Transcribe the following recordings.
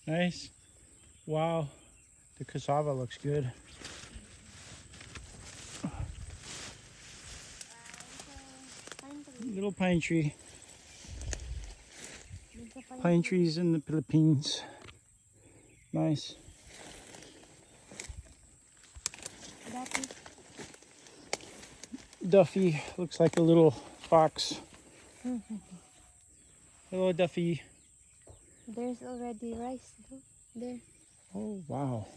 Nice. Wow. The cassava looks good. Little pine tree. Pine trees in the Philippines. Nice. Duffy looks like a little fox. Hello, Duffy. There's already rice there. Oh, wow.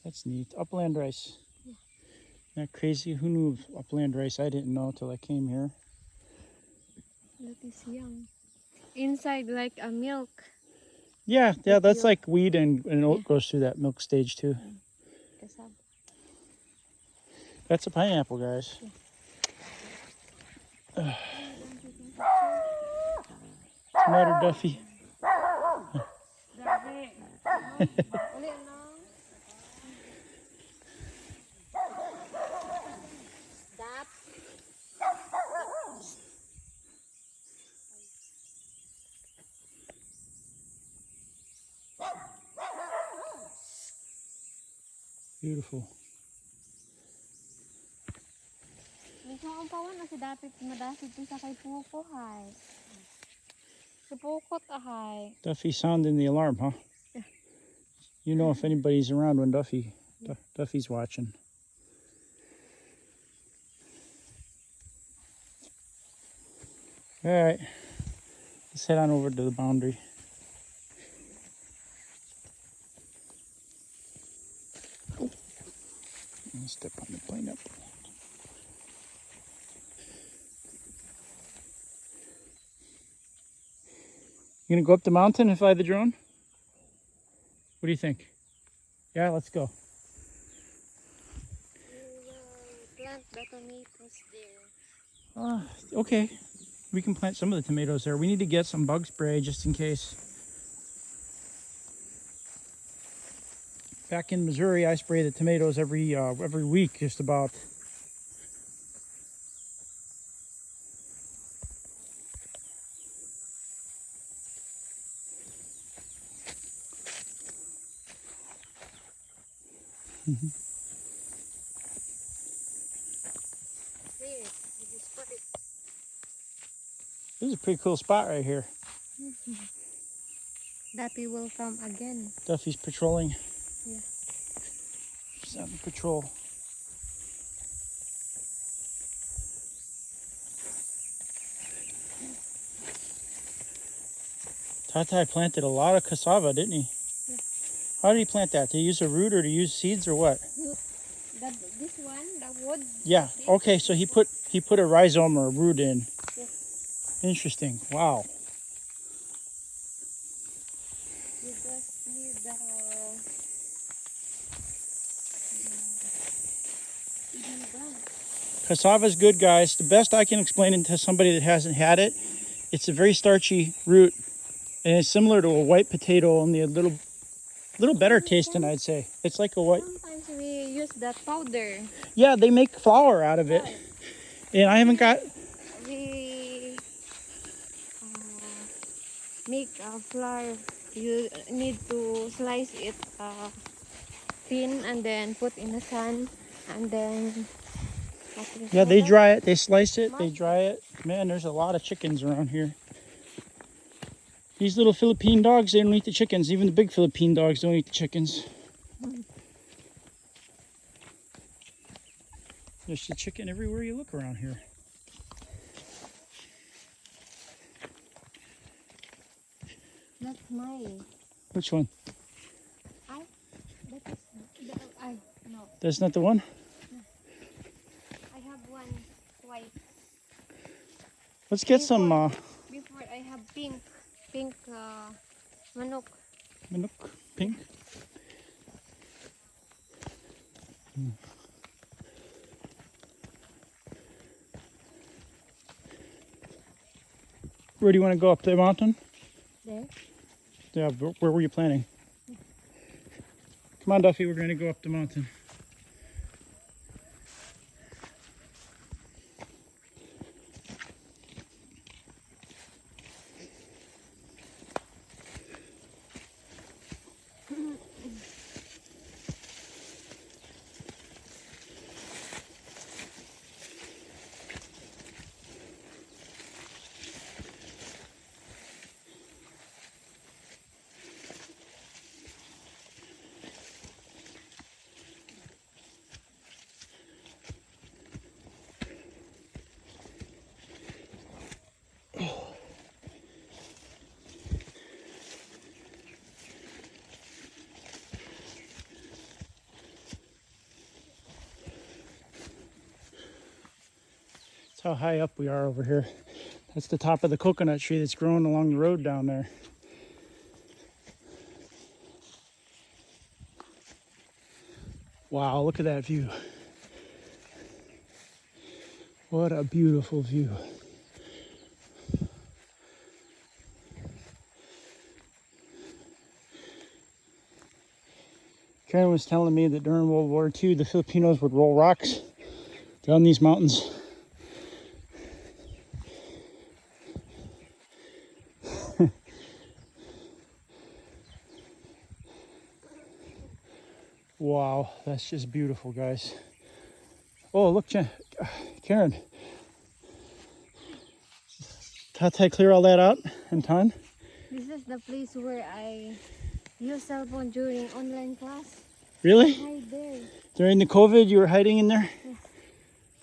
That's neat. Upland rice. Yeah. Isn't that crazy? Who knew of upland rice? I didn't know till I came here. That is young. Inside like a milk. Yeah, that's like wheat and oat goes through that milk stage too. Cassava. That's a pineapple, guys. Yeah. What's the matter, Duffy? Beautiful. Minsan ang pawan na si dapit madapit sa kay Puko hay. Si Pukot ahay. Duffy sounding the alarm, huh? Yeah. You know if anybody's around when Duffy's watching. All right, let's head on over to the boundary. Oh, I'm gonna step on the pineapple. You gonna go up the mountain and fly the drone? What do you think? Yeah, let's go. We will plant the tomatoes there. Okay. We can plant some of the tomatoes there. We need to get some bug spray just in case. Back in Missouri, I spray the tomatoes every week, just about. This is a pretty cool spot right here. Duffy will come again. Duffy's patrolling. Yeah. He's on patrol. Tata planted a lot of cassava, didn't he? Yeah. How did he plant that? To use a root or to use seeds or what? This one, the wood. Yeah. Okay, so he put a rhizome or a root in. Yeah. Interesting. Wow. You just need the Cassava's good, guys. The best I can explain it to somebody that hasn't had it, it's a very starchy root, and it's similar to a white potato, only a little better tasting, I'd say. It's like a white. Sometimes we use that powder. Yeah, they make flour out of it, and I haven't got. We make a flour. You need to slice it thin and then put in the sun and then. Yeah, they dry it, they slice it, they dry it. Man, there's a lot of chickens around here. These little Philippine dogs, they don't eat the chickens. Even the big Philippine dogs don't eat the chickens. There's a chicken everywhere you look around here. That's mine. Which one? That is no. That's not the one? I have one white. Let's get some Before I have pink manok. manok, pink. Where do you want to go, up the mountain? There. Yeah, where were you planning? Come on, Duffy, we're going to go up the mountain. how high up we are over here. That's the top of the coconut tree that's growing along the road down there. Wow, look at that view. What a beautiful view. Karen was telling me that during World War II, the Filipinos would roll rocks down these mountains. Wow, that's just beautiful, guys. Oh, look, Karen. Tatay clear all that out in time? This is the place where I use cell phone during online class. Really? Hide there During the COVID, you were hiding in there?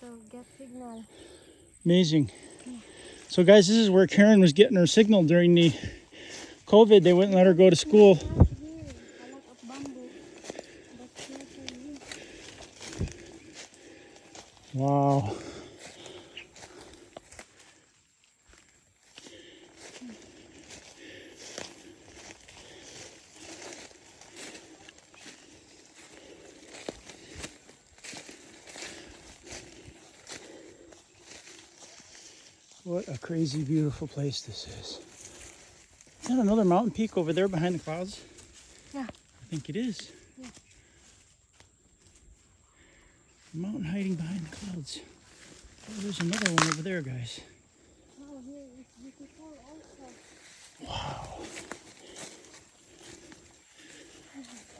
to get signal. Amazing. So guys, this is where Karen was getting her signal during the COVID. They wouldn't let her go to school. Right here, a lot of bamboo. That's here for you. Wow. What a crazy, beautiful place this is. Is that another mountain peak over there behind the clouds? Yeah. I think it is. Yeah. A mountain hiding behind the clouds. Oh, there's another one over there, guys. Oh, here is beautiful also.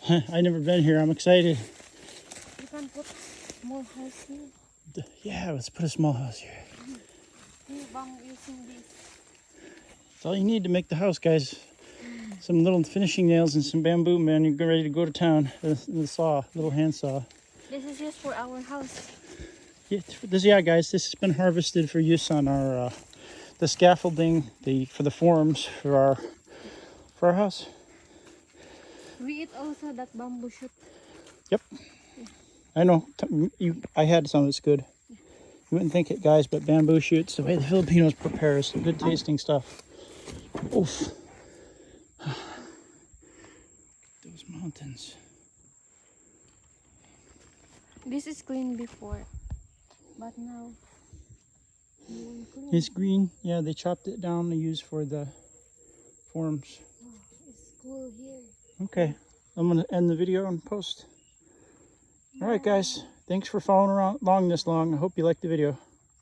Wow. I've never been here. I'm excited. You can put more house here. Yeah, let's put a small house here. Here, bamboo using this. That's all you need to make the house, guys. Some little finishing nails and some bamboo, man. You're ready to go to town. The saw, little hand saw. This is just for our house. Yeah, guys, this has been harvested for use on our the scaffolding, for the forms for our house. We eat also that bamboo shoot. Yep, I know. I had some. It's good. You wouldn't think it, guys, but bamboo shoots, the way the Filipinos prepare, is good tasting stuff. Oof. Those mountains. This is clean before, but now clean. It's green. Yeah, they chopped it down to use for the forms. Oh, it's cool here. Okay, I'm going to end the video and post. All right, guys. Thanks for following along this long. I hope you liked the video.